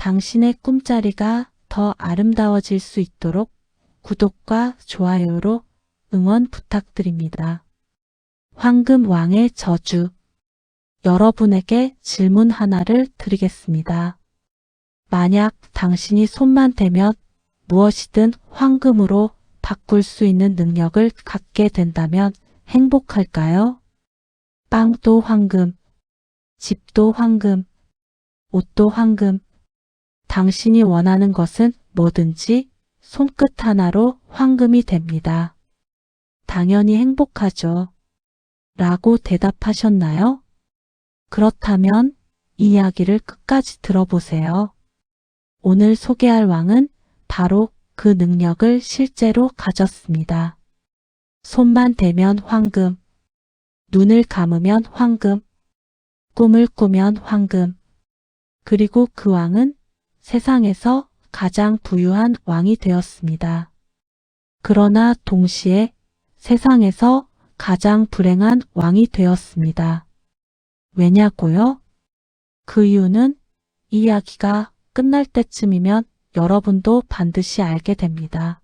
당신의 꿈자리가 더 아름다워질 수 있도록 구독과 좋아요로 응원 부탁드립니다. 황금 왕의 저주. 여러분에게 질문 하나를 드리겠습니다. 만약 당신이 손만 대면 무엇이든 황금으로 바꿀 수 있는 능력을 갖게 된다면 행복할까요? 빵도 황금, 집도 황금, 옷도 황금. 당신이 원하는 것은 뭐든지 손끝 하나로 황금이 됩니다. 당연히 행복하죠. 라고 대답하셨나요? 그렇다면 이 이야기를 끝까지 들어보세요. 오늘 소개할 왕은 바로 그 능력을 실제로 가졌습니다. 손만 대면 황금, 눈을 감으면 황금, 꿈을 꾸면 황금. 그리고 그 왕은 세상에서 가장 부유한 왕이 되었습니다. 그러나 동시에 세상에서 가장 불행한 왕이 되었습니다. 왜냐고요? 그 이유는 이 이야기가 끝날 때쯤이면 여러분도 반드시 알게 됩니다.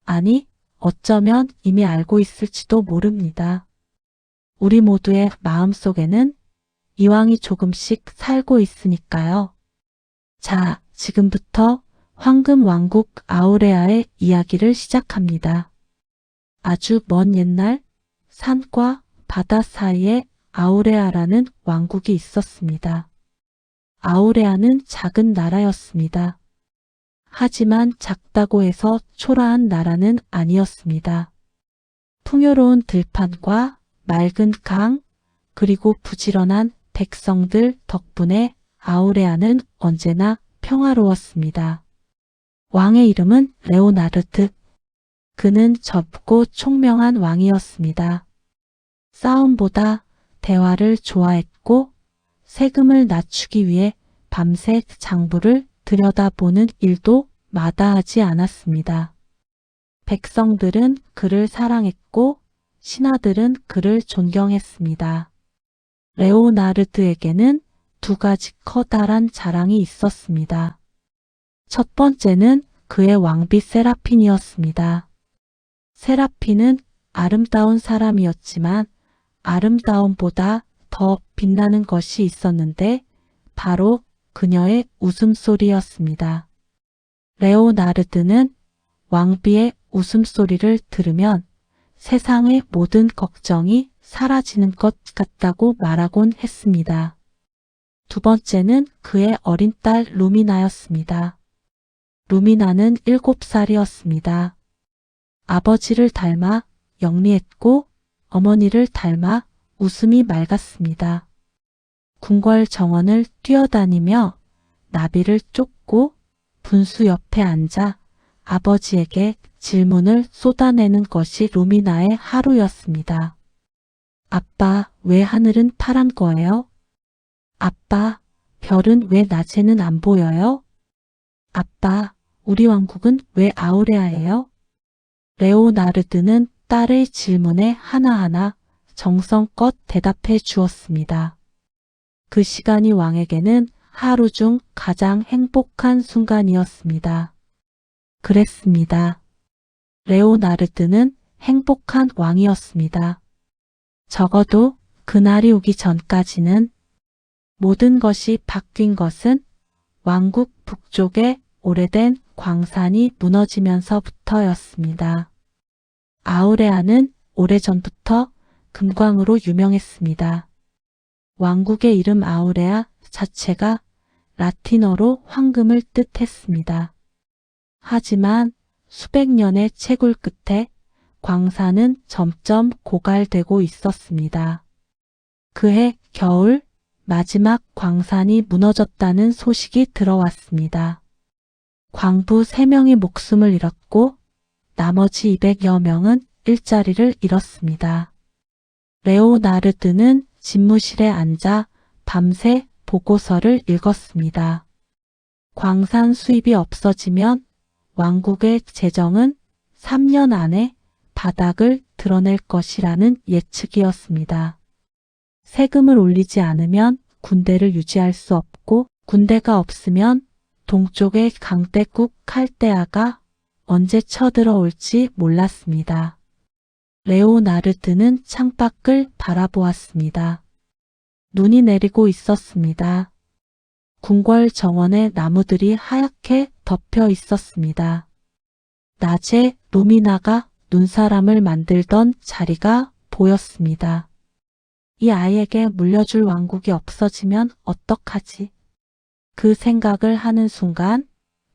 아니, 어쩌면 이미 알고 있을지도 모릅니다. 우리 모두의 마음속에는 이 왕이 조금씩 살고 있으니까요. 자, 지금부터 황금 왕국 아우레아의 이야기를 시작합니다. 아주 먼 옛날 산과 바다 사이에 아우레아라는 왕국이 있었습니다. 아우레아는 작은 나라였습니다. 하지만 작다고 해서 초라한 나라는 아니었습니다. 풍요로운 들판과 맑은 강, 그리고 부지런한 백성들 덕분에 아우레아는 언제나 평화로웠습니다. 왕의 이름은 레오나르드. 그는 젊고 총명한 왕이었습니다. 싸움보다 대화를 좋아했고 세금을 낮추기 위해 밤새 장부를 들여다보는 일도 마다하지 않았습니다. 백성들은 그를 사랑했고 신하들은 그를 존경했습니다. 레오나르드에게는 두 가지 커다란 자랑이 있었습니다. 첫 번째는 그의 왕비 세라핀이었습니다. 세라핀은 아름다운 사람이었지만 아름다움보다 더 빛나는 것이 있었는데 바로 그녀의 웃음소리였습니다. 레오나르드는 왕비의 웃음소리를 들으면 세상의 모든 걱정이 사라지는 것 같다고 말하곤 했습니다. 두 번째는 그의 어린 딸 루미나였습니다. 루미나는 7살이었습니다. 아버지를 닮아 영리했고 어머니를 닮아 웃음이 맑았습니다. 궁궐 정원을 뛰어다니며 나비를 쫓고 분수 옆에 앉아 아버지에게 질문을 쏟아내는 것이 루미나의 하루였습니다. 아빠, 왜 하늘은 파란 거예요? 아빠, 별은 왜 낮에는 안 보여요? 아빠, 우리 왕국은 왜 아우레아예요? 레오나르드는 딸의 질문에 하나하나 정성껏 대답해 주었습니다. 그 시간이 왕에게는 하루 중 가장 행복한 순간이었습니다. 그랬습니다. 레오나르드는 행복한 왕이었습니다. 적어도 그날이 오기 전까지는. 모든 것이 바뀐 것은 왕국 북쪽의 오래된 광산이 무너지면서부터였습니다. 아우레아는 오래전부터 금광으로 유명했습니다. 왕국의 이름 아우레아 자체가 라틴어로 황금을 뜻했습니다. 하지만 수백 년의 채굴 끝에 광산은 점점 고갈되고 있었습니다. 그해 겨울 마지막 광산이 무너졌다는 소식이 들어왔습니다. 광부 3명이 목숨을 잃었고 나머지 200여 명은 일자리를 잃었습니다. 레오나르드는 집무실에 앉아 밤새 보고서를 읽었습니다. 광산 수입이 없어지면 왕국의 재정은 3년 안에 바닥을 드러낼 것이라는 예측이었습니다. 세금을 올리지 않으면 군대를 유지할 수 없고 군대가 없으면 동쪽의 강대국 칼데아가 언제 쳐들어올지 몰랐습니다. 레오나르드는 창밖을 바라보았습니다. 눈이 내리고 있었습니다. 궁궐 정원의 나무들이 하얗게 덮여 있었습니다. 낮에 루미나가 눈사람을 만들던 자리가 보였습니다. 이 아이에게 물려줄 왕국이 없어지면 어떡하지? 그 생각을 하는 순간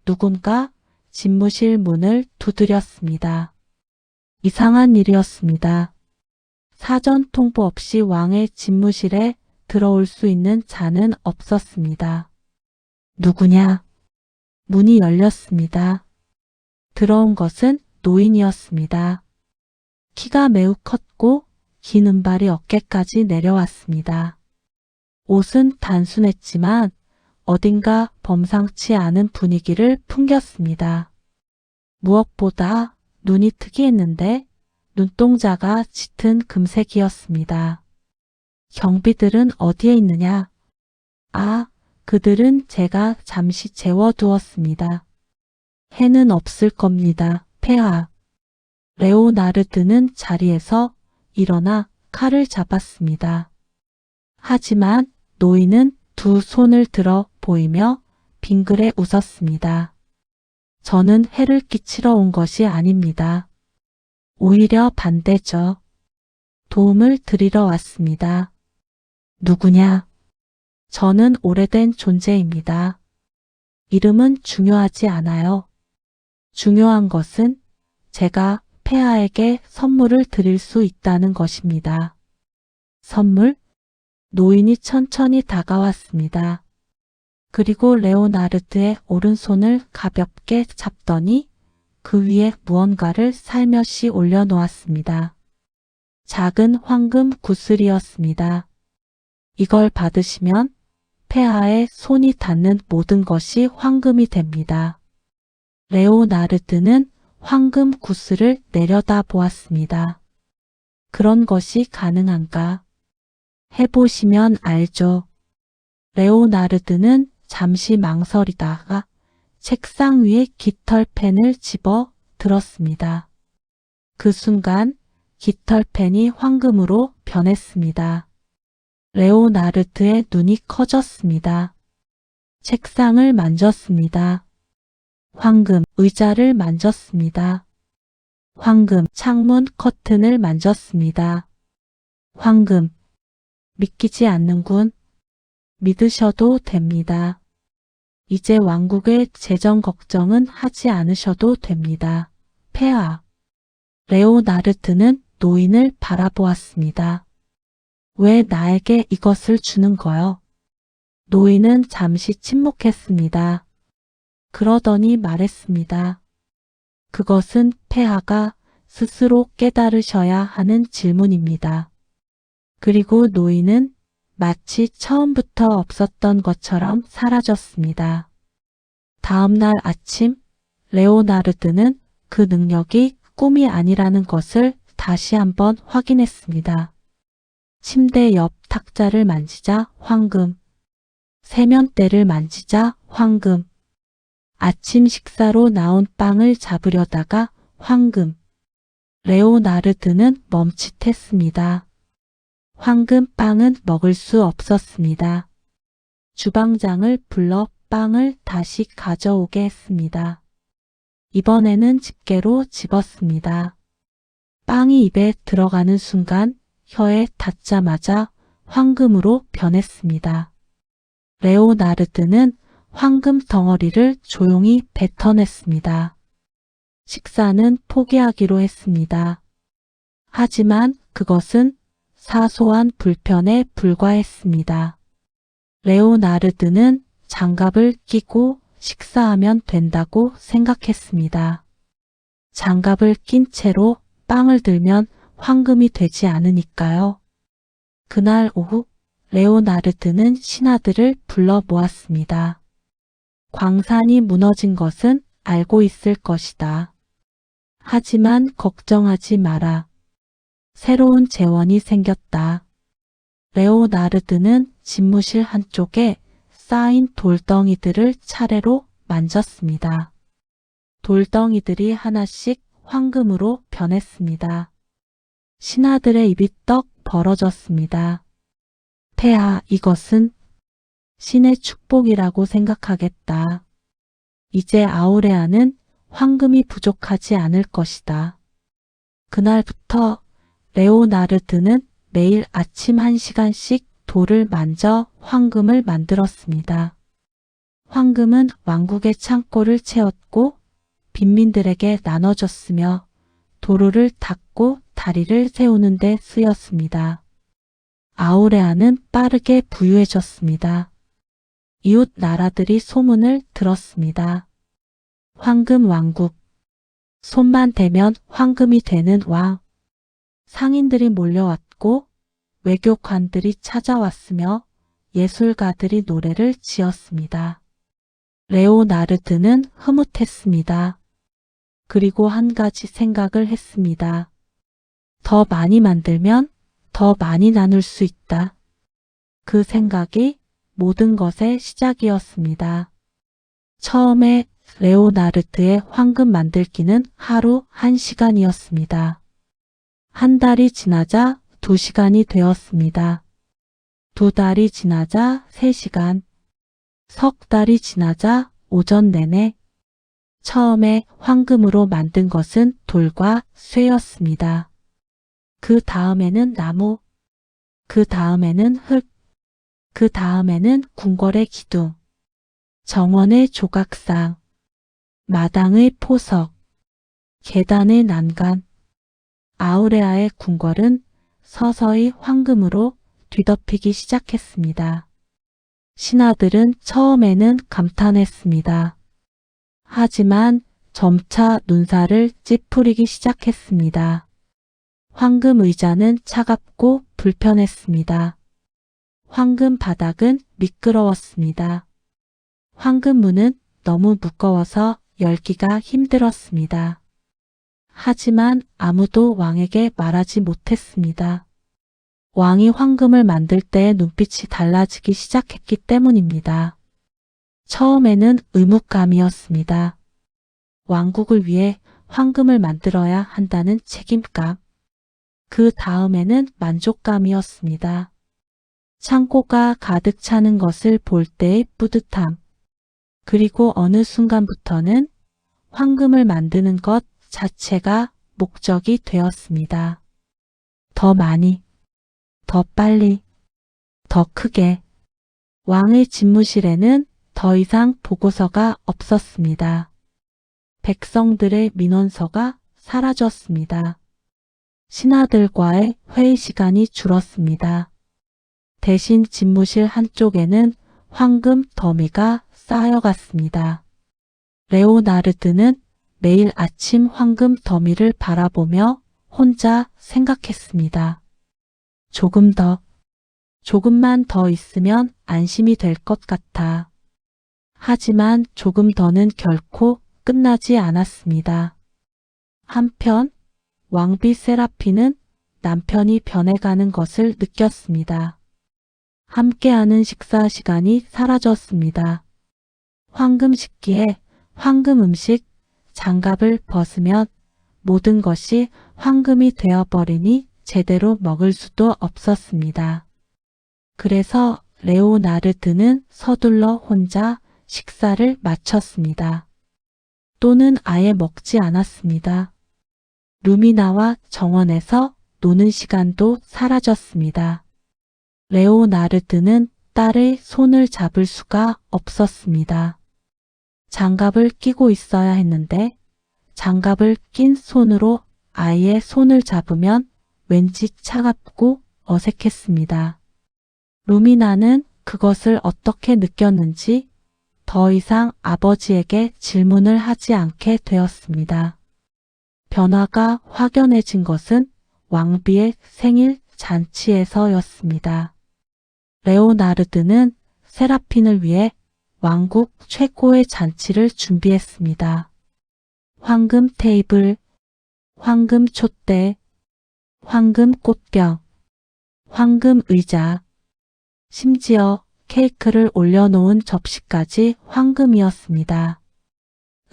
누군가 집무실 문을 두드렸습니다. 이상한 일이었습니다. 사전 통보 없이 왕의 집무실에 들어올 수 있는 자는 없었습니다. 누구냐? 문이 열렸습니다. 들어온 것은 노인이었습니다. 키가 매우 컸고 긴 은발이 어깨까지 내려왔습니다. 옷은 단순했지만 어딘가 범상치 않은 분위기를 풍겼습니다. 무엇보다 눈이 특이했는데 눈동자가 짙은 금색이었습니다. 경비들은 어디에 있느냐? 아, 그들은 제가 잠시 재워두었습니다. 해는 없을 겁니다. 폐하. 레오나르드는 자리에서 일어나 칼을 잡았습니다. 하지만 노인은 두 손을 들어 보이며 빙그레 웃었습니다. 저는 해를 끼치러 온 것이 아닙니다. 오히려 반대죠. 도움을 드리러 왔습니다. 누구냐? 저는 오래된 존재입니다. 이름은 중요하지 않아요. 중요한 것은 제가 폐하에게 선물을 드릴 수 있다는 것입니다. 선물? 노인이 천천히 다가왔습니다. 그리고 레오나르드의 오른손을 가볍게 잡더니 그 위에 무언가를 살며시 올려놓았습니다. 작은 황금 구슬이었습니다. 이걸 받으시면 폐하의 손이 닿는 모든 것이 황금이 됩니다. 레오나르드는 황금 구슬을 내려다 보았습니다. 그런 것이 가능한가? 해보시면 알죠. 레오나르드는 잠시 망설이다가 책상 위에 깃털펜을 집어 들었습니다. 그 순간 깃털펜이 황금으로 변했습니다. 레오나르드의 눈이 커졌습니다. 책상을 만졌습니다. 황금 의자를 만졌습니다. 황금 창문 커튼을 만졌습니다. 황금 믿기지 않는군. 믿으셔도 됩니다. 이제 왕국의 재정 걱정은 하지 않으셔도 됩니다. 폐하. 레오나르드는 노인을 바라보았습니다. 왜 나에게 이것을 주는 거요? 노인은 잠시 침묵했습니다. 그러더니 말했습니다. 그것은 폐하가 스스로 깨달으셔야 하는 질문입니다. 그리고 노인은 마치 처음부터 없었던 것처럼 사라졌습니다. 다음 날 아침 레오나르드는 그 능력이 꿈이 아니라는 것을 다시 한번 확인했습니다. 침대 옆 탁자를 만지자 황금, 세면대를 만지자 황금, 아침 식사로 나온 빵을 잡으려다가 황금. 레오나르드는 멈칫했습니다. 황금빵은 먹을 수 없었습니다. 주방장을 불러 빵을 다시 가져오게 했습니다. 이번에는 집게로 집었습니다. 빵이 입에 들어가는 순간 혀에 닿자마자 황금으로 변했습니다. 레오나르드는 황금 덩어리를 조용히 뱉어냈습니다. 식사는 포기하기로 했습니다. 하지만 그것은 사소한 불편에 불과했습니다. 레오나르드는 장갑을 끼고 식사하면 된다고 생각했습니다. 장갑을 낀 채로 빵을 들면 황금이 되지 않으니까요. 그날 오후 레오나르드는 신하들을 불러 모았습니다. 광산이 무너진 것은 알고 있을 것이다. 하지만 걱정하지 마라. 새로운 재원이 생겼다. 레오나르드는 집무실 한쪽에 쌓인 돌덩이들을 차례로 만졌습니다. 돌덩이들이 하나씩 황금으로 변했습니다. 신하들의 입이 떡 벌어졌습니다. 폐하, 이것은 신의 축복이라고 생각하겠다. 이제 아우레아는 황금이 부족하지 않을 것이다. 그날부터 레오나르드는 매일 아침 1시간씩 돌을 만져 황금을 만들었습니다. 황금은 왕국의 창고를 채웠고 빈민들에게 나눠줬으며 도로를 닦고 다리를 세우는 데 쓰였습니다. 아우레아는 빠르게 부유해졌습니다. 이웃 나라들이 소문을 들었습니다. 황금 왕국. 손만 대면 황금이 되는 왕. 상인들이 몰려왔고 외교관들이 찾아왔으며 예술가들이 노래를 지었습니다. 레오나르드는 흐뭇했습니다. 그리고 한 가지 생각을 했습니다. 더 많이 만들면 더 많이 나눌 수 있다. 그 생각이 모든 것의 시작이었습니다. 처음에 레오나르드의 황금 만들기는 하루 1시간이었습니다. 한 달이 지나자 2시간이 되었습니다. 2달이 지나자 3시간, 석 달이 지나자 오전 내내. 처음에 황금으로 만든 것은 돌과 쇠였습니다. 그 다음에는 나무, 그 다음에는 흙, 그 다음에는 궁궐의 기둥, 정원의 조각상, 마당의 포석, 계단의 난간. 아우레아의 궁궐은 서서히 황금으로 뒤덮이기 시작했습니다. 신하들은 처음에는 감탄했습니다. 하지만 점차 눈살을 찌푸리기 시작했습니다. 황금 의자는 차갑고 불편했습니다. 황금 바닥은 미끄러웠습니다. 황금 문은 너무 무거워서 열기가 힘들었습니다. 하지만 아무도 왕에게 말하지 못했습니다. 왕이 황금을 만들 때의 눈빛이 달라지기 시작했기 때문입니다. 처음에는 의무감이었습니다. 왕국을 위해 황금을 만들어야 한다는 책임감. 그 다음에는 만족감이었습니다. 창고가 가득 차는 것을 볼 때의 뿌듯함. 그리고 어느 순간부터는 황금을 만드는 것 자체가 목적이 되었습니다. 더 많이, 더 빨리, 더 크게. 왕의 집무실에는 더 이상 보고서가 없었습니다. 백성들의 민원서가 사라졌습니다. 신하들과의 회의 시간이 줄었습니다. 대신 집무실 한쪽에는 황금 더미가 쌓여갔습니다. 레오나르드는 매일 아침 황금 더미를 바라보며 혼자 생각했습니다. 조금 더, 조금만 더 있으면 안심이 될 것 같아. 하지만 조금 더는 결코 끝나지 않았습니다. 한편 왕비 세라피는 남편이 변해가는 것을 느꼈습니다. 함께하는 식사 시간이 사라졌습니다. 황금 식기에 황금 음식, 장갑을 벗으면 모든 것이 황금이 되어버리니 제대로 먹을 수도 없었습니다. 그래서 레오나르드는 서둘러 혼자 식사를 마쳤습니다. 또는 아예 먹지 않았습니다. 루미나와 정원에서 노는 시간도 사라졌습니다. 레오나르드는 딸의 손을 잡을 수가 없었습니다. 장갑을 끼고 있어야 했는데 장갑을 낀 손으로 아이의 손을 잡으면 왠지 차갑고 어색했습니다. 루미나는 그것을 어떻게 느꼈는지 더 이상 아버지에게 질문을 하지 않게 되었습니다. 변화가 확연해진 것은 왕비의 생일 잔치에서였습니다. 레오나르드는 세라핀을 위해 왕국 최고의 잔치를 준비했습니다. 황금 테이블, 황금 촛대, 황금 꽃병, 황금 의자, 심지어 케이크를 올려놓은 접시까지 황금이었습니다.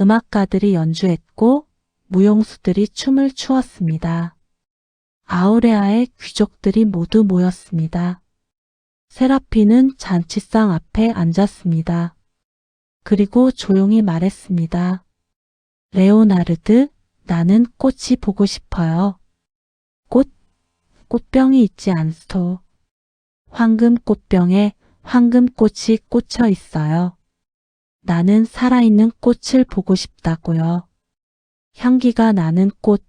음악가들이 연주했고 무용수들이 춤을 추었습니다. 아우레아의 귀족들이 모두 모였습니다. 세라핀은 잔치상 앞에 앉았습니다. 그리고 조용히 말했습니다. 레오나르드, 나는 꽃이 보고 싶어요. 꽃병이 있지 않소. 황금 꽃병에 황금꽃이 꽂혀 있어요. 나는 살아있는 꽃을 보고 싶다고요. 향기가 나는 꽃.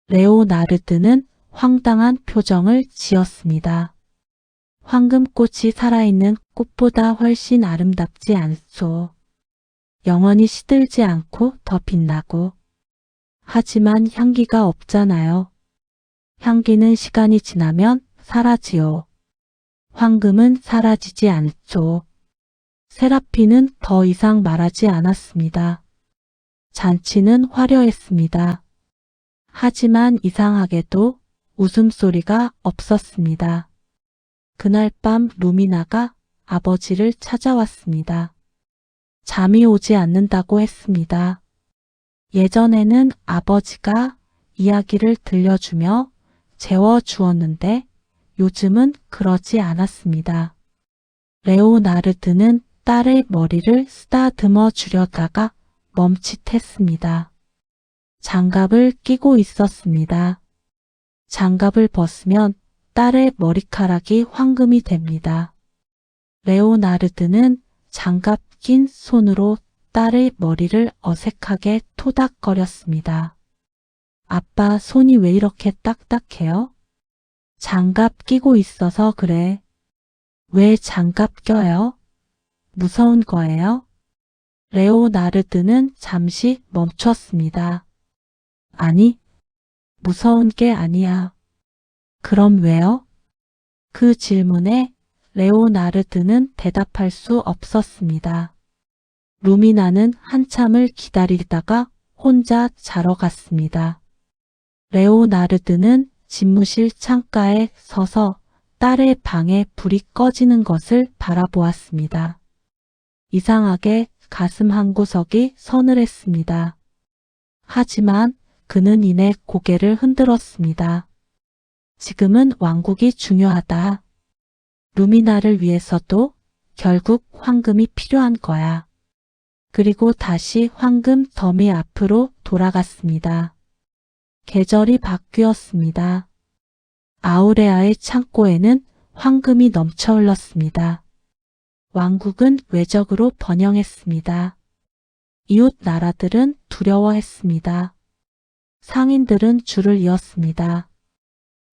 레오나르드는 황당한 표정을 지었습니다. 황금꽃이 살아있는 꽃보다 훨씬 아름답지 않소. 영원히 시들지 않고 더 빛나고. 하지만 향기가 없잖아요. 향기는 시간이 지나면 사라지요. 황금은 사라지지 않죠. 세라핀은 더 이상 말하지 않았습니다. 잔치는 화려했습니다. 하지만 이상하게도 웃음소리가 없었습니다. 그날 밤 루미나가 아버지를 찾아왔습니다. 잠이 오지 않는다고 했습니다. 예전에는 아버지가 이야기를 들려주며 재워주었는데 요즘은 그러지 않았습니다. 레오나르드는 딸의 머리를 쓰다듬어 주려다가 멈칫했습니다. 장갑을 끼고 있었습니다. 장갑을 벗으면 딸의 머리카락이 황금이 됩니다. 레오나르드는 장갑 낀 손으로 딸의 머리를 어색하게 토닥거렸습니다. 아빠 손이 왜 이렇게 딱딱해요? 장갑 끼고 있어서 그래. 왜 장갑 껴요? 무서운 거예요? 레오나르드는 잠시 멈췄습니다. 아니, 무서운 게 아니야. 그럼 왜요? 그 질문에 레오나르드는 대답할 수 없었습니다. 루미나는 한참을 기다리다가 혼자 자러 갔습니다. 레오나르드는 집무실 창가에 서서 딸의 방에 불이 꺼지는 것을 바라보았습니다. 이상하게 가슴 한구석이 서늘했습니다. 하지만 그는 이내 고개를 흔들었습니다. 지금은 왕국이 중요하다. 루미나를 위해서도 결국 황금이 필요한 거야. 그리고 다시 황금 더미 앞으로 돌아갔습니다. 계절이 바뀌었습니다. 아우레아의 창고에는 황금이 넘쳐 흘렀습니다. 왕국은 외적으로 번영했습니다. 이웃 나라들은 두려워했습니다. 상인들은 줄을 이었습니다.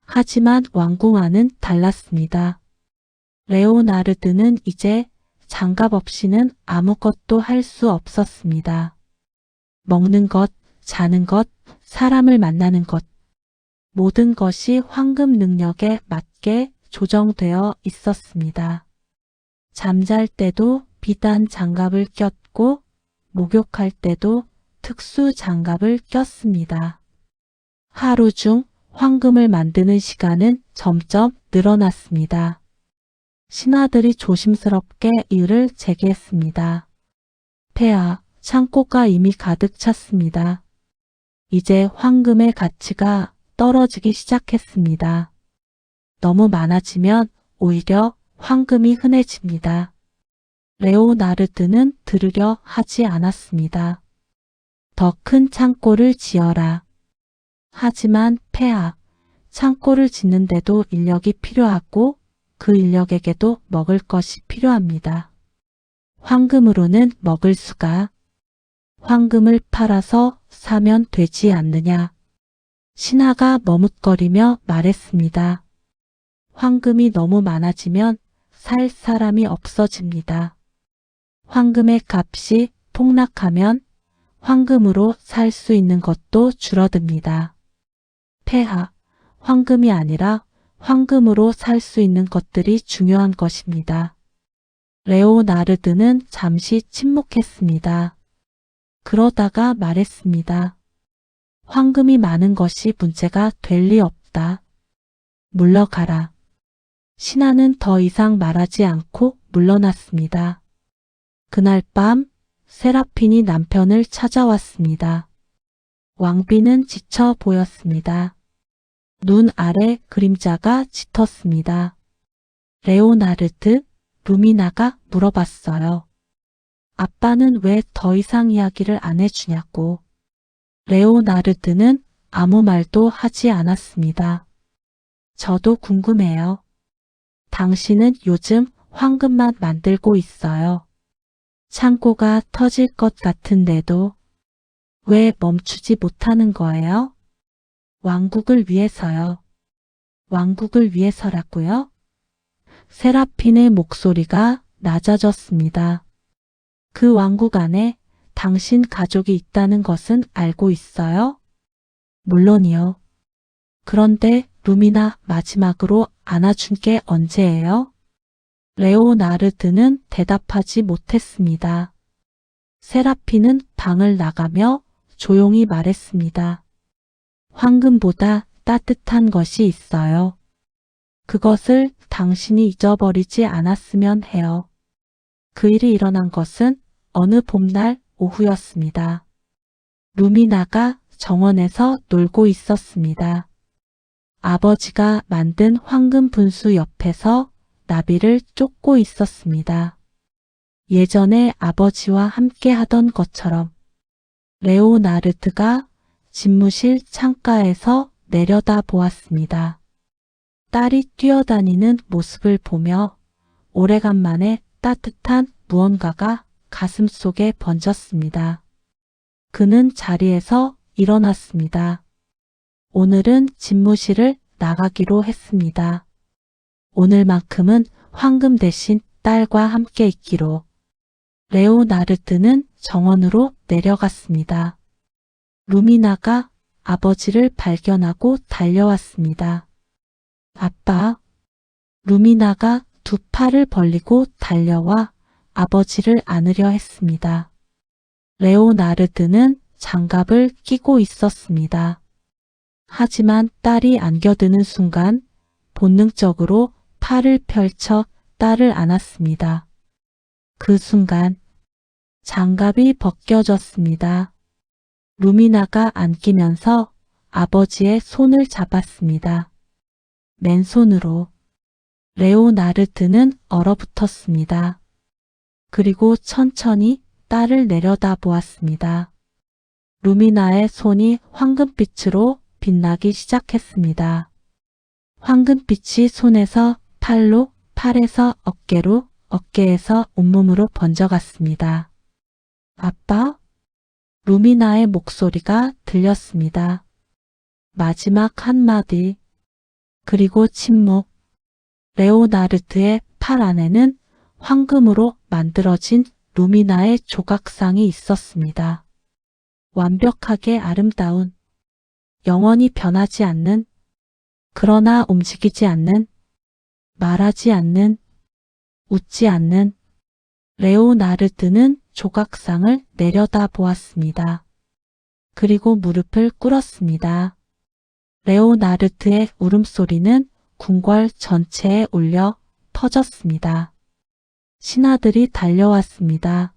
하지만 왕궁 안은 달랐습니다. 레오나르드는 이제 장갑 없이는 아무것도 할 수 없었습니다. 먹는 것, 자는 것, 사람을 만나는 것, 모든 것이 황금 능력에 맞게 조정되어 있었습니다. 잠잘 때도 비단 장갑을 꼈고 목욕할 때도 특수 장갑을 꼈습니다. 하루 중 황금을 만드는 시간은 점점 늘어났습니다. 신하들이 조심스럽게 이유를 제기했습니다. 폐하, 창고가 이미 가득 찼습니다. 이제 황금의 가치가 떨어지기 시작했습니다. 너무 많아지면 오히려 황금이 흔해집니다. 레오나르드는 들으려 하지 않았습니다. 더 큰 창고를 지어라. 하지만 폐하, 창고를 짓는데도 인력이 필요하고 그 인력에게도 먹을 것이 필요합니다. 황금으로는 먹을 수가. 황금을 팔아서 사면 되지 않느냐. 신하가 머뭇거리며 말했습니다. 황금이 너무 많아지면 살 사람이 없어집니다. 황금의 값이 폭락하면 황금으로 살 수 있는 것도 줄어듭니다. 폐하, 황금이 아니라 황금으로 살 수 있는 것들이 중요한 것입니다. 레오나르드는 잠시 침묵했습니다. 그러다가 말했습니다. 황금이 많은 것이 문제가 될 리 없다. 물러가라. 신하는 더 이상 말하지 않고 물러났습니다. 그날 밤 세라핀이 남편을 찾아왔습니다. 왕비는 지쳐 보였습니다. 눈 아래 그림자가 짙었습니다. 레오나르드, 루미나가 물어봤어요. 아빠는 왜 더 이상 이야기를 안 해주냐고. 레오나르드는 아무 말도 하지 않았습니다. 저도 궁금해요. 당신은 요즘 황금만 만들고 있어요. 창고가 터질 것 같은데도 왜 멈추지 못하는 거예요? 왕국을 위해서요. 왕국을 위해서라고요? 세라핀의 목소리가 낮아졌습니다. 그 왕국 안에 당신 가족이 있다는 것은 알고 있어요? 물론이요. 그런데 루미나 마지막으로 안아준 게 언제예요? 레오나르드는 대답하지 못했습니다. 세라핀은 방을 나가며 조용히 말했습니다. 황금보다 따뜻한 것이 있어요. 그것을 당신이 잊어버리지 않았으면 해요. 그 일이 일어난 것은 어느 봄날 오후였습니다. 루미나가 정원에서 놀고 있었습니다. 아버지가 만든 황금 분수 옆에서 나비를 쫓고 있었습니다. 예전에 아버지와 함께 하던 것처럼 레오나르드가 집무실 창가에서 내려다 보았습니다. 딸이 뛰어다니는 모습을 보며 오래간만에 따뜻한 무언가가 가슴속에 번졌습니다. 그는 자리에서 일어났습니다. 오늘은 집무실을 나가기로 했습니다. 오늘만큼은 황금 대신 딸과 함께 있기로. 레오나르드는 정원으로 내려갔습니다. 루미나가 아버지를 발견하고 달려왔습니다. 아빠. 루미나가 두 팔을 벌리고 달려와 아버지를 안으려 했습니다. 레오나르드는 장갑을 끼고 있었습니다. 하지만 딸이 안겨드는 순간 본능적으로 팔을 펼쳐 딸을 안았습니다. 그 순간 장갑이 벗겨졌습니다. 루미나가 안기면서 아버지의 손을 잡았습니다. 맨손으로. 레오나르드는 얼어붙었습니다. 그리고 천천히 딸을 내려다보았습니다. 루미나의 손이 황금빛으로 빛나기 시작했습니다. 황금빛이 손에서 팔로, 팔에서 어깨로, 어깨에서 온몸으로 번져갔습니다. 아빠? 루미나의 목소리가 들렸습니다. 마지막 한마디. 그리고 침묵. 레오나르드의 팔 안에는 황금으로 만들어진 루미나의 조각상이 있었습니다. 완벽하게 아름다운, 영원히 변하지 않는, 그러나 움직이지 않는, 말하지 않는, 웃지 않는. 레오나르드는 조각상을 내려다 보았습니다. 그리고 무릎을 꿇었습니다. 레오나르드의 울음소리는 궁궐 전체에 울려 퍼졌습니다. 신하들이 달려왔습니다.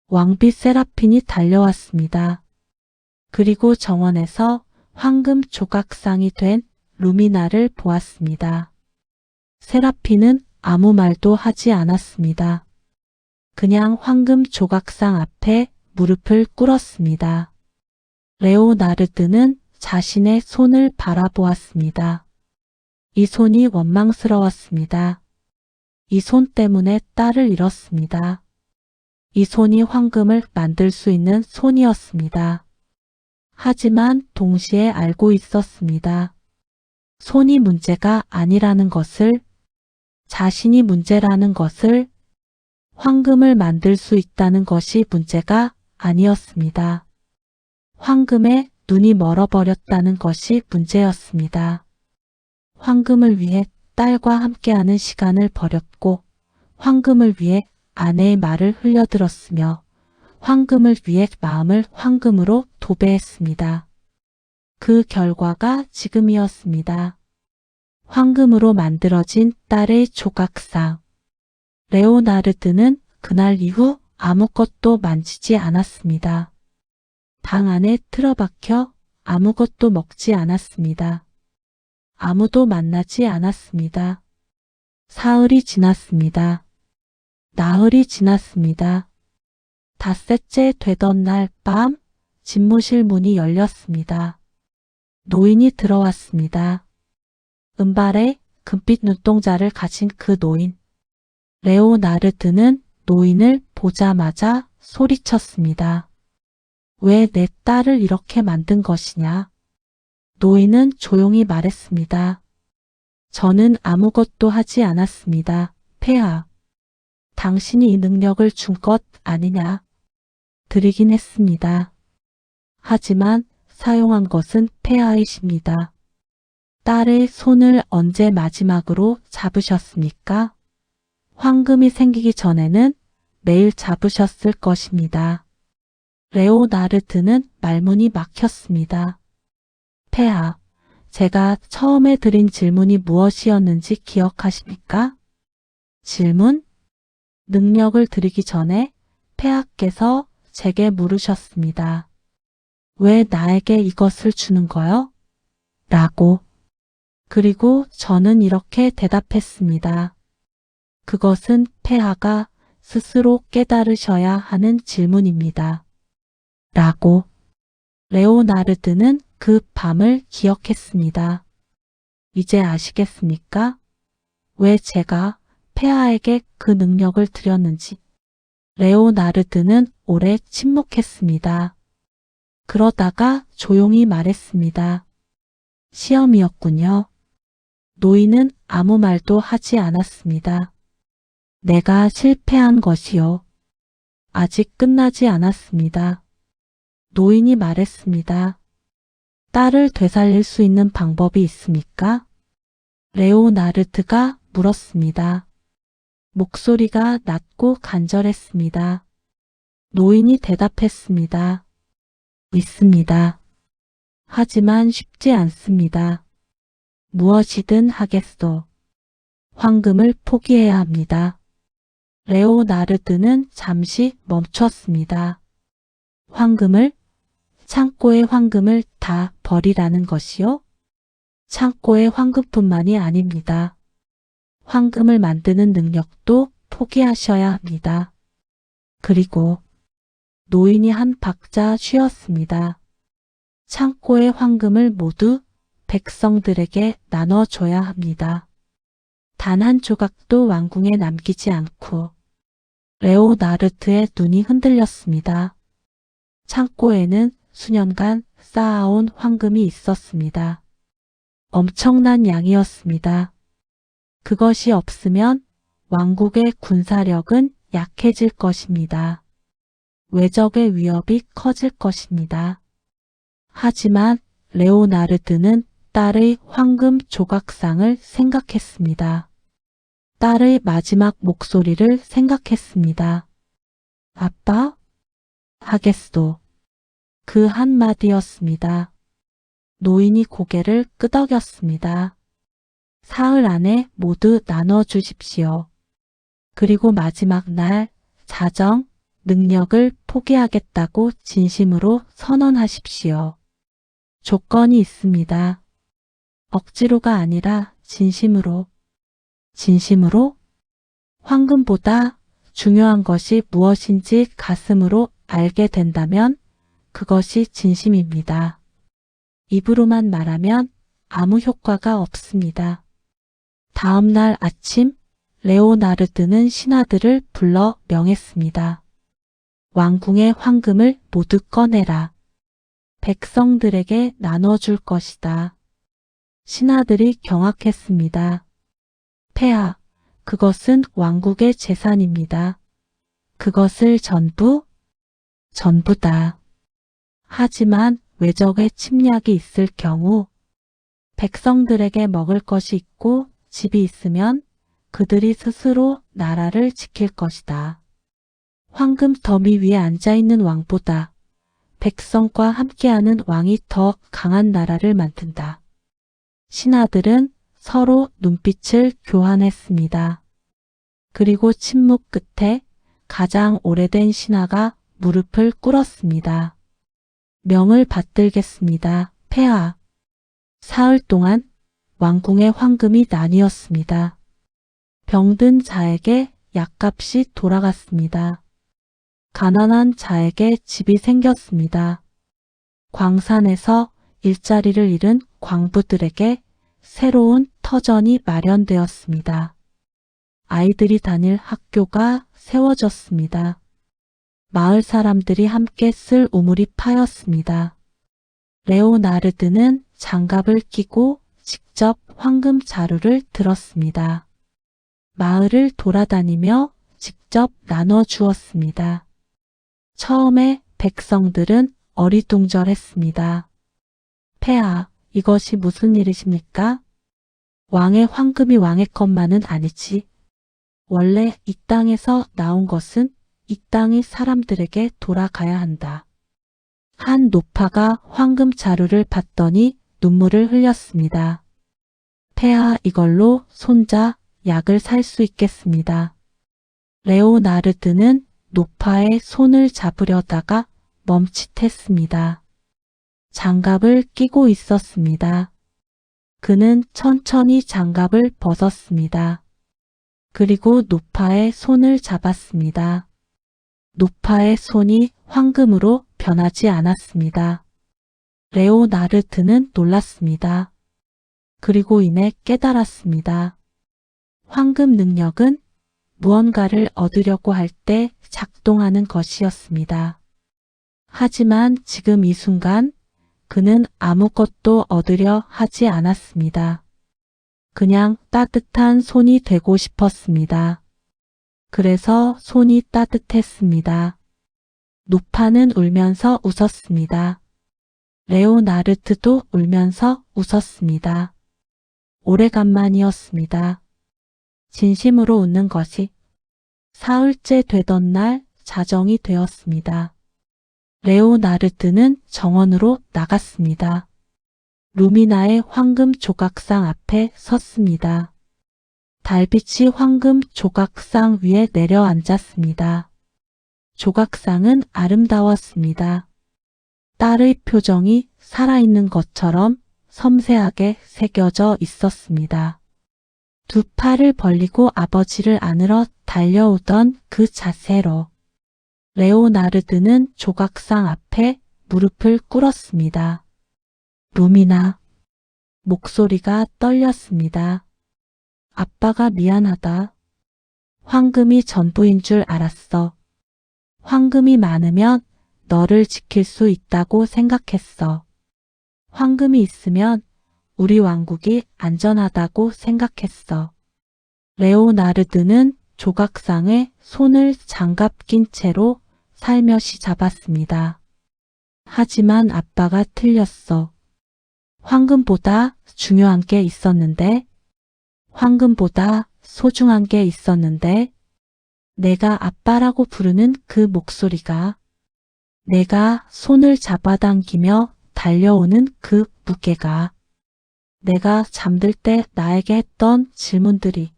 왕비 세라핀이 달려왔습니다. 그리고 정원에서 황금 조각상이 된 루미나를 보았습니다. 세라핀은 아무 말도 하지 않았습니다. 그냥 황금 조각상 앞에 무릎을 꿇었습니다. 레오나르드는 자신의 손을 바라보았습니다. 이 손이 원망스러웠습니다. 이 손 때문에 딸을 잃었습니다. 이 손이 황금을 만들 수 있는 손이었습니다. 하지만 동시에 알고 있었습니다. 손이 문제가 아니라는 것을, 자신이 문제라는 것을, 황금을 만들 수 있다는 것이 문제가 아니었습니다. 황금에 눈이 멀어버렸다는 것이 문제였습니다. 황금을 위해 딸과 함께하는 시간을 버렸고, 황금을 위해 아내의 말을 흘려들었으며, 황금을 위해 마음을 황금으로 도배했습니다. 그 결과가 지금이었습니다. 황금으로 만들어진 딸의 조각상. 레오나르드는 그날 이후 아무것도 만지지 않았습니다. 방 안에 틀어박혀 아무것도 먹지 않았습니다. 아무도 만나지 않았습니다. 사흘이 지났습니다. 나흘이 지났습니다. 닷새째 되던 날 밤 집무실 문이 열렸습니다. 노인이 들어왔습니다. 은발에 금빛 눈동자를 가진 그 노인. 레오나르드는 노인을 보자마자 소리쳤습니다. 왜 내 딸을 이렇게 만든 것이냐? 노인은 조용히 말했습니다. 저는 아무것도 하지 않았습니다. 폐하. 당신이 이 능력을 준 것 아니냐? 드리긴 했습니다. 하지만 사용한 것은 폐하이십니다. 딸의 손을 언제 마지막으로 잡으셨습니까? 황금이 생기기 전에는 매일 잡으셨을 것입니다. 레오나르드는 말문이 막혔습니다. 폐하, 제가 처음에 드린 질문이 무엇이었는지 기억하십니까? 질문? 능력을 드리기 전에 폐하께서 제게 물으셨습니다. 왜 나에게 이것을 주는 거요? 라고. 그리고 저는 이렇게 대답했습니다. 그것은 폐하가 스스로 깨달으셔야 하는 질문입니다. 라고. 레오나르드는 그 밤을 기억했습니다. 이제 아시겠습니까? 왜 제가 폐하에게 그 능력을 드렸는지. 레오나르드는 오래 침묵했습니다. 그러다가 조용히 말했습니다. 시험이었군요. 노인은 아무 말도 하지 않았습니다. 내가 실패한 것이요. 아직 끝나지 않았습니다. 노인이 말했습니다. 딸을 되살릴 수 있는 방법이 있습니까? 레오나르드가 물었습니다. 목소리가 낮고 간절했습니다. 노인이 대답했습니다. 있습니다. 하지만 쉽지 않습니다. 무엇이든 하겠소. 황금을 포기해야 합니다. 레오나르드는 잠시 멈췄습니다. 황금을? 창고의 황금을 다 버리라는 것이요? 창고의 황금뿐만이 아닙니다. 황금을 만드는 능력도 포기하셔야 합니다. 그리고 노인이 한 박자 쉬었습니다. 창고의 황금을 모두 백성들에게 나눠줘야 합니다. 단 한 조각도 왕궁에 남기지 않고. 레오나르드의 눈이 흔들렸습니다. 창고에는 수년간 쌓아온 황금이 있었습니다. 엄청난 양이었습니다. 그것이 없으면 왕국의 군사력은 약해질 것입니다. 외적의 위협이 커질 것입니다. 하지만 레오나르드는 딸의 황금 조각상을 생각했습니다. 딸의 마지막 목소리를 생각했습니다. 아빠? 하겠소. 그 한마디였습니다. 노인이 고개를 끄덕였습니다. 사흘 안에 모두 나눠주십시오. 그리고 마지막 날 자정, 능력을 포기하겠다고 진심으로 선언하십시오. 조건이 있습니다. 억지로가 아니라 진심으로. 진심으로? 황금보다 중요한 것이 무엇인지 가슴으로 알게 된다면 그것이 진심입니다. 입으로만 말하면 아무 효과가 없습니다. 다음 날 아침 레오나르드는 신하들을 불러 명했습니다. 왕궁의 황금을 모두 꺼내라. 백성들에게 나눠줄 것이다. 신하들이 경악했습니다. 폐하, 그것은 왕국의 재산입니다. 그것을 전부다. 하지만 외적의 침략이 있을 경우 백성들에게 먹을 것이 있고 집이 있으면 그들이 스스로 나라를 지킬 것이다. 황금 더미 위에 앉아있는 왕보다 백성과 함께하는 왕이 더 강한 나라를 만든다. 신하들은 서로 눈빛을 교환했습니다. 그리고 침묵 끝에 가장 오래된 신하가 무릎을 꿇었습니다. 명을 받들겠습니다. 폐하. 사흘 동안 왕궁의 황금이 나뉘었습니다. 병든 자에게 약값이 돌아갔습니다. 가난한 자에게 집이 생겼습니다. 광산에서 일자리를 잃은 광부들에게 새로운 터전이 마련되었습니다. 아이들이 다닐 학교가 세워졌습니다. 마을 사람들이 함께 쓸 우물이 파였습니다. 레오나르드는 장갑을 끼고 직접 황금 자루를 들었습니다. 마을을 돌아다니며 직접 나눠 주었습니다. 처음에 백성들은 어리둥절했습니다. 폐하, 이것이 무슨 일이십니까? 왕의 황금이 왕의 것만은 아니지. 원래 이 땅에서 나온 것은 이 땅의 사람들에게 돌아가야 한다. 한 노파가 황금 자루를 받더니 눈물을 흘렸습니다. 폐하, 이걸로 손자 약을 살 수 있겠습니다. 레오나르드는 노파의 손을 잡으려다가 멈칫했습니다. 장갑을 끼고 있었습니다. 그는 천천히 장갑을 벗었습니다. 그리고 노파의 손을 잡았습니다. 노파의 손이 황금으로 변하지 않았습니다. 레오나르드는 놀랐습니다. 그리고 이내 깨달았습니다. 황금 능력은 무언가를 얻으려고 할 때 작동하는 것이었습니다. 하지만 지금 이 순간 그는 아무것도 얻으려 하지 않았습니다. 그냥 따뜻한 손이 되고 싶었습니다. 그래서 손이 따뜻했습니다. 노파는 울면서 웃었습니다. 레오나르드도 울면서 웃었습니다. 오래간만이었습니다. 진심으로 웃는 것이 사흘째 되던 날 자정이 되었습니다. 레오나르드는 정원으로 나갔습니다. 루미나의 황금 조각상 앞에 섰습니다. 달빛이 황금 조각상 위에 내려앉았습니다. 조각상은 아름다웠습니다. 딸의 표정이 살아있는 것처럼 섬세하게 새겨져 있었습니다. 두 팔을 벌리고 아버지를 안으러 달려오던 그 자세로 레오나르드는 조각상 앞에 무릎을 꿇었습니다. 루미나. 목소리가 떨렸습니다. 아빠가 미안하다. 황금이 전부인 줄 알았어. 황금이 많으면 너를 지킬 수 있다고 생각했어. 황금이 있으면 우리 왕국이 안전하다고 생각했어. 레오나르드는 조각상에 손을 장갑 낀 채로 살며시 잡았습니다. 하지만 아빠가 틀렸어. 황금보다 중요한 게 있었는데, 황금보다 소중한 게 있었는데, 내가 아빠라고 부르는 그 목소리가, 내가 손을 잡아당기며 달려오는 그 무게가, 내가 잠들 때 나에게 했던 질문들이,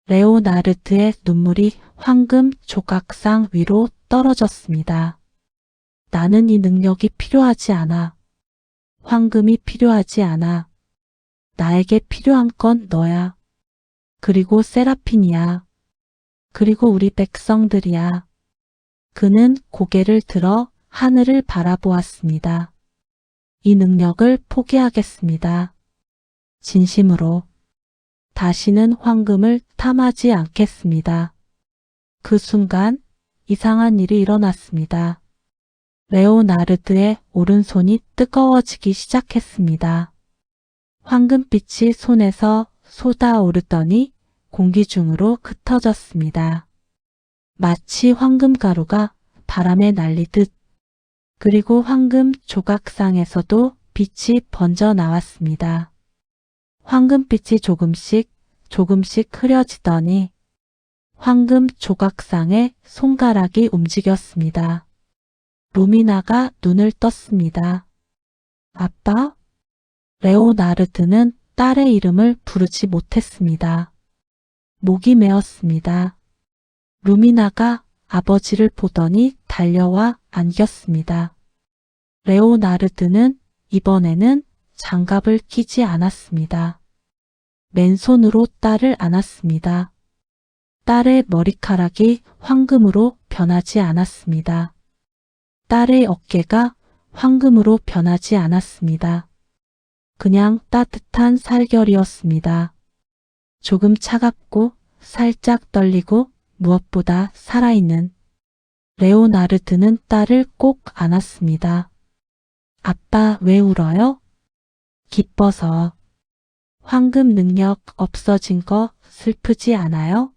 레오나르드의 눈물이 황금 조각상 위로 떨어졌습니다. 나는 이 능력이 필요하지 않아. 황금이 필요하지 않아. 나에게 필요한 건 너야. 그리고 세라핀이야. 그리고 우리 백성들이야. 그는 고개를 들어 하늘을 바라보았습니다. 이 능력을 포기하겠습니다. 진심으로. 다시는 황금을 탐하지 않겠습니다. 그 순간 이상한 일이 일어났습니다. 레오나르드의 오른손이 뜨거워지기 시작했습니다. 황금빛이 손에서 쏟아오르더니 공기 중으로 흩어졌습니다. 마치 황금가루가 바람에 날리듯. 그리고 황금 조각상에서도 빛이 번져 나왔습니다. 황금빛이 조금씩 흐려지더니 황금 조각상의 손가락이 움직였습니다. 루미나가 눈을 떴습니다. 아빠? 레오나르드는 딸의 이름을 부르지 못했습니다. 목이 메었습니다. 루미나가 아버지를 보더니 달려와 안겼습니다. 레오나르드는 이번에는 장갑을 끼지 않았습니다. 맨손으로 딸을 안았습니다. 딸의 머리카락이 황금으로 변하지 않았습니다. 딸의 어깨가 황금으로 변하지 않았습니다. 그냥 따뜻한 살결이었습니다. 조금 차갑고 살짝 떨리고 무엇보다 살아있는 레오나르드는 딸을 꼭 안았습니다. 아빠 왜 울어요? 기뻐서. 황금 능력 없어진 거 슬프지 않아요?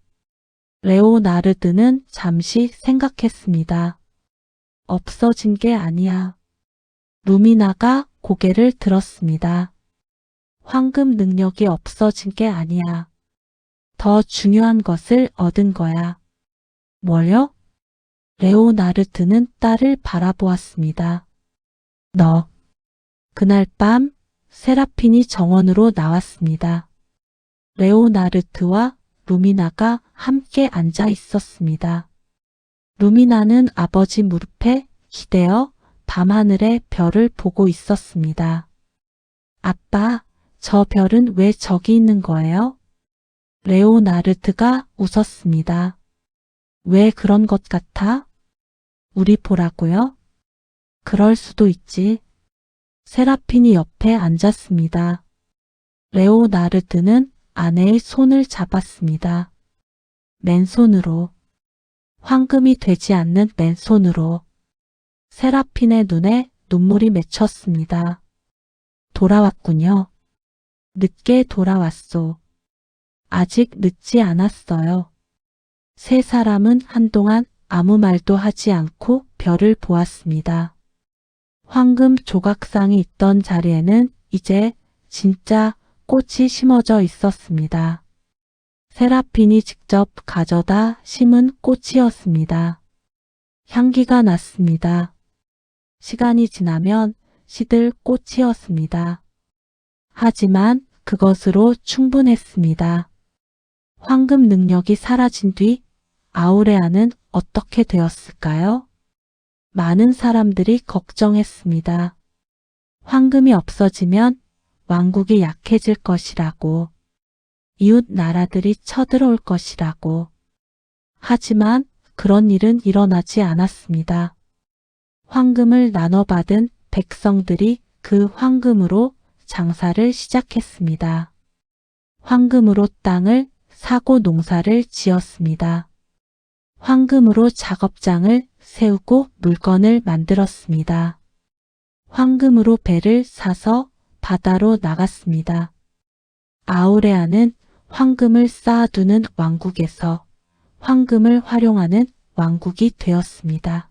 레오나르드는 잠시 생각했습니다. 없어진 게 아니야. 루미나가 고개를 들었습니다. 황금 능력이 없어진 게 아니야. 더 중요한 것을 얻은 거야. 뭘요? 레오나르드는 딸을 바라보았습니다. 너. 그날 밤 세라핀이 정원으로 나왔습니다. 레오나르드와 루미나가 함께 앉아 있었습니다. 루미나는 아버지 무릎에 기대어 밤하늘의 별을 보고 있었습니다. 아빠, 저 별은 왜 저기 있는 거예요? 레오나르드가 웃었습니다. 왜 그런 것 같아? 우리 보라고요? 그럴 수도 있지. 세라핀이 옆에 앉았습니다. 레오나르드는 아내의 손을 잡았습니다. 맨손으로. 황금이 되지 않는 맨손으로. 세라핀의 눈에 눈물이 맺혔습니다. 돌아왔군요. 늦게 돌아왔소. 아직 늦지 않았어요. 세 사람은 한동안 아무 말도 하지 않고 별을 보았습니다. 황금 조각상이 있던 자리에는 이제 진짜 꽃이 심어져 있었습니다. 세라핀이 직접 가져다 심은 꽃이었습니다. 향기가 났습니다. 시간이 지나면 시들 꽃이었습니다. 하지만 그것으로 충분했습니다. 황금 능력이 사라진 뒤 아우레아는 어떻게 되었을까요? 많은 사람들이 걱정했습니다. 황금이 없어지면 왕국이 약해질 것이라고, 이웃 나라들이 쳐들어올 것이라고. 하지만 그런 일은 일어나지 않았습니다. 황금을 나눠받은 백성들이 그 황금으로 장사를 시작했습니다. 황금으로 땅을 사고 농사를 지었습니다. 황금으로 작업장을 세우고 물건을 만들었습니다. 황금으로 배를 사서 바다로 나갔습니다. 아우레아는 황금을 쌓아두는 왕국에서 황금을 활용하는 왕국이 되었습니다.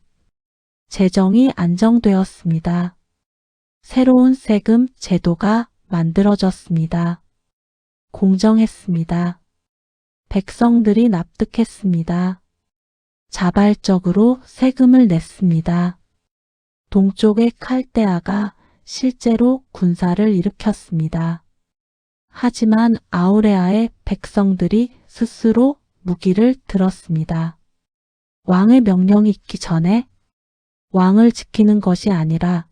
재정이 안정되었습니다. 새로운 세금 제도가 만들어졌습니다. 공정했습니다. 백성들이 납득했습니다. 자발적으로 세금을 냈습니다. 동쪽의 칼데아가 실제로 군사를 일으켰습니다. 하지만 아우레아의 백성들이 스스로 무기를 들었습니다. 왕의 명령이 있기 전에 왕을 지키는 것이 아니라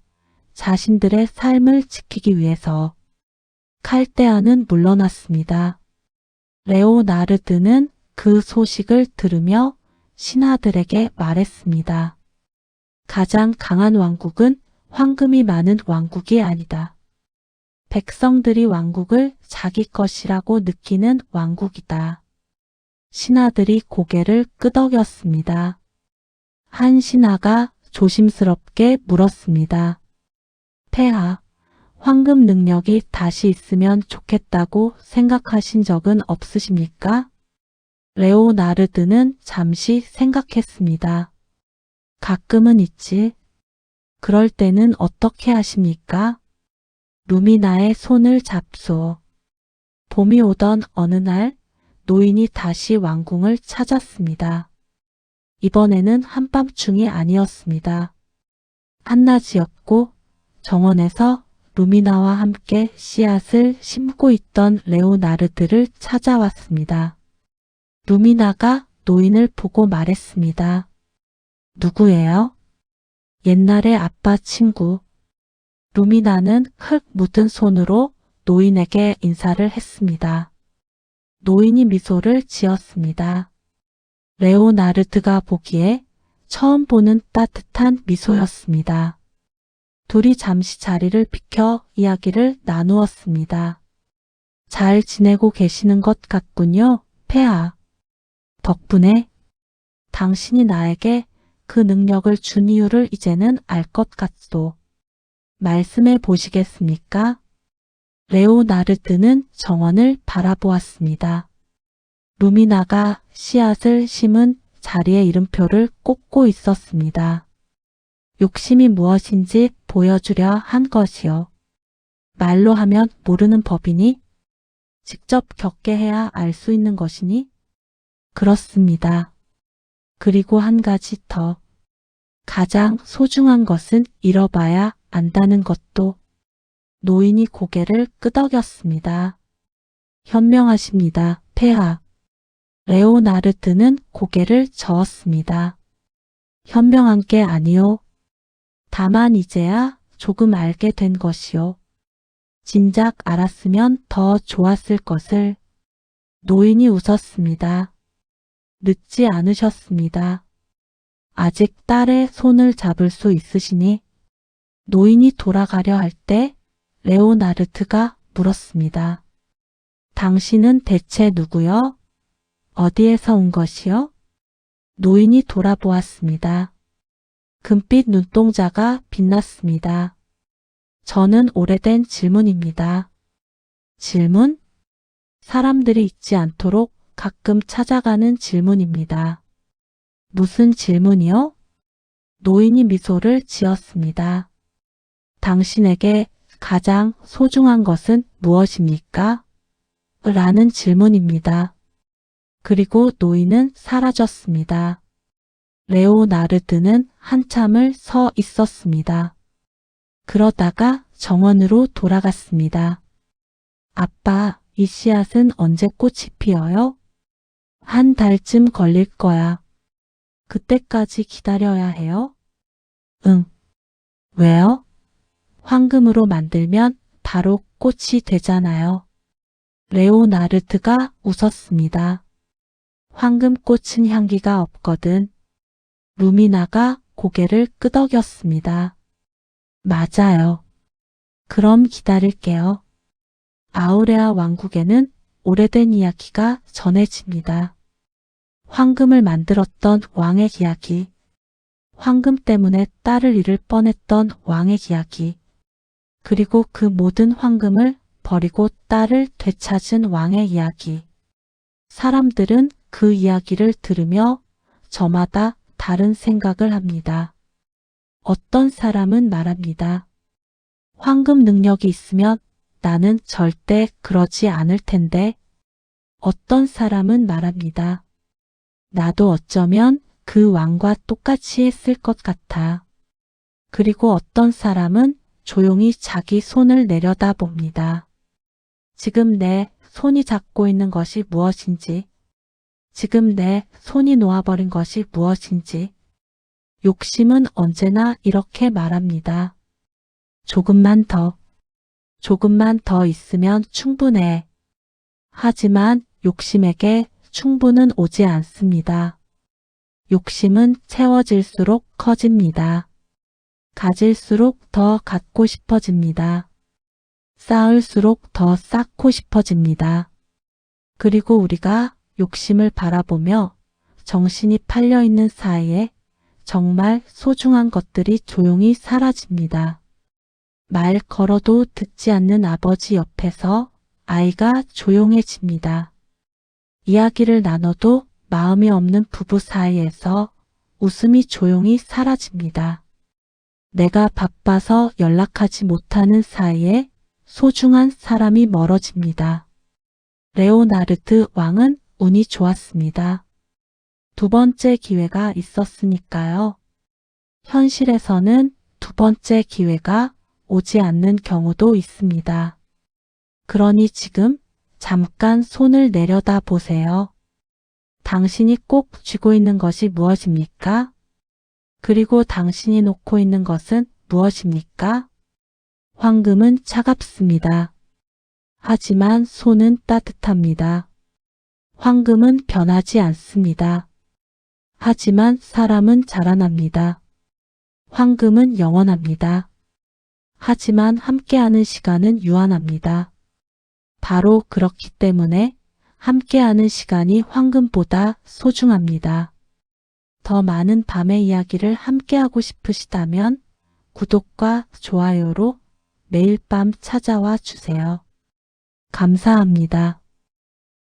자신들의 삶을 지키기 위해서 칼데아는 물러났습니다. 레오나르드는 그 소식을 들으며 신하들에게 말했습니다. 가장 강한 왕국은 황금이 많은 왕국이 아니다. 백성들이 왕국을 자기 것이라고 느끼는 왕국이다. 신하들이 고개를 끄덕였습니다. 한 신하가 조심스럽게 물었습니다. 폐하, 황금 능력이 다시 있으면 좋겠다고 생각하신 적은 없으십니까? 레오나르드는 잠시 생각했습니다. 가끔은 있지. 그럴 때는 어떻게 하십니까? 루미나의 손을 잡소. 봄이 오던 어느 날 노인이 다시 왕궁을 찾았습니다. 이번에는 한밤중이 아니었습니다. 한낮이었고 정원에서 루미나와 함께 씨앗을 심고 있던 레오나르드를 찾아왔습니다. 루미나가 노인을 보고 말했습니다. 누구예요? 옛날에 아빠 친구. 루미나는 흙 묻은 손으로 노인에게 인사를 했습니다. 노인이 미소를 지었습니다. 레오나르드가 보기에 처음 보는 따뜻한 미소였습니다. 둘이 잠시 자리를 비켜 이야기를 나누었습니다. 잘 지내고 계시는 것 같군요, 폐하. 덕분에 당신이 나에게 그 능력을 준 이유를 이제는 알 것 같소. 말씀해 보시겠습니까? 레오나르드는 정원을 바라보았습니다. 루미나가 씨앗을 심은 자리에 이름표를 꽂고 있었습니다. 욕심이 무엇인지 보여주려 한 것이요. 말로 하면 모르는 법이니 직접 겪게 해야 알 수 있는 것이니 그렇습니다. 그리고 한 가지 더. 가장 소중한 것은 잃어봐야 안다는 것도. 노인이 고개를 끄덕였습니다. 현명하십니다, 폐하. 레오나르드는 고개를 저었습니다. 현명한 게 아니요. 다만 이제야 조금 알게 된 것이요. 진작 알았으면 더 좋았을 것을. 노인이 웃었습니다. 늦지 않으셨습니다. 아직 딸의 손을 잡을 수 있으시니? 노인이 돌아가려 할 때 레오나르드가 물었습니다. 당신은 대체 누구요? 어디에서 온 것이요? 노인이 돌아보았습니다. 금빛 눈동자가 빛났습니다. 저는 오래된 질문입니다. 질문? 사람들이 잊지 않도록 가끔 찾아가는 질문입니다. 무슨 질문이요? 노인이 미소를 지었습니다. 당신에게 가장 소중한 것은 무엇입니까? 라는 질문입니다. 그리고 노인은 사라졌습니다. 레오나르드는 한참을 서 있었습니다. 그러다가 정원으로 돌아갔습니다. 아빠, 이 씨앗은 언제 꽃이 피어요? 한 달쯤 걸릴 거야. 그때까지 기다려야 해요? 응. 왜요? 황금으로 만들면 바로 꽃이 되잖아요. 레오나르드가 웃었습니다. 황금꽃은 향기가 없거든. 루미나가 고개를 끄덕였습니다. 맞아요. 그럼 기다릴게요. 아우레아 왕국에는 오래된 이야기가 전해집니다. 황금을 만들었던 왕의 이야기. 황금 때문에 딸을 잃을 뻔했던 왕의 이야기. 그리고 그 모든 황금을 버리고 딸을 되찾은 왕의 이야기. 사람들은 그 이야기를 들으며 저마다 다른 생각을 합니다. 어떤 사람은 말합니다. 황금 능력이 있으면 나는 절대 그러지 않을 텐데. 어떤 사람은 말합니다. 나도 어쩌면 그 왕과 똑같이 했을 것 같아. 그리고 어떤 사람은 조용히 자기 손을 내려다봅니다. 지금 내 손이 잡고 있는 것이 무엇인지, 지금 내 손이 놓아버린 것이 무엇인지. 욕심은 언제나 이렇게 말합니다. 조금만 더 있으면 충분해. 하지만 욕심에게 충분은 오지 않습니다. 욕심은 채워질수록 커집니다. 가질수록 더 갖고 싶어집니다. 쌓을수록 더 쌓고 싶어집니다. 그리고 우리가 욕심을 바라보며 정신이 팔려있는 사이에 정말 소중한 것들이 조용히 사라집니다. 말 걸어도 듣지 않는 아버지 옆에서 아이가 조용해집니다. 이야기를 나눠도 마음이 없는 부부 사이에서 웃음이 조용히 사라집니다. 내가 바빠서 연락하지 못하는 사이에 소중한 사람이 멀어집니다. 레오나르드 왕은 운이 좋았습니다. 두 번째 기회가 있었으니까요. 현실에서는 두 번째 기회가 오지 않는 경우도 있습니다. 그러니 지금 잠깐 손을 내려다 보세요. 당신이 꼭 쥐고 있는 것이 무엇입니까? 그리고 당신이 놓고 있는 것은 무엇입니까? 황금은 차갑습니다. 하지만 손은 따뜻합니다. 황금은 변하지 않습니다. 하지만 사람은 자라납니다. 황금은 영원합니다. 하지만 함께하는 시간은 유한합니다. 바로 그렇기 때문에 함께하는 시간이 황금보다 소중합니다. 더 많은 밤의 이야기를 함께하고 싶으시다면 구독과 좋아요로 매일 밤 찾아와 주세요. 감사합니다.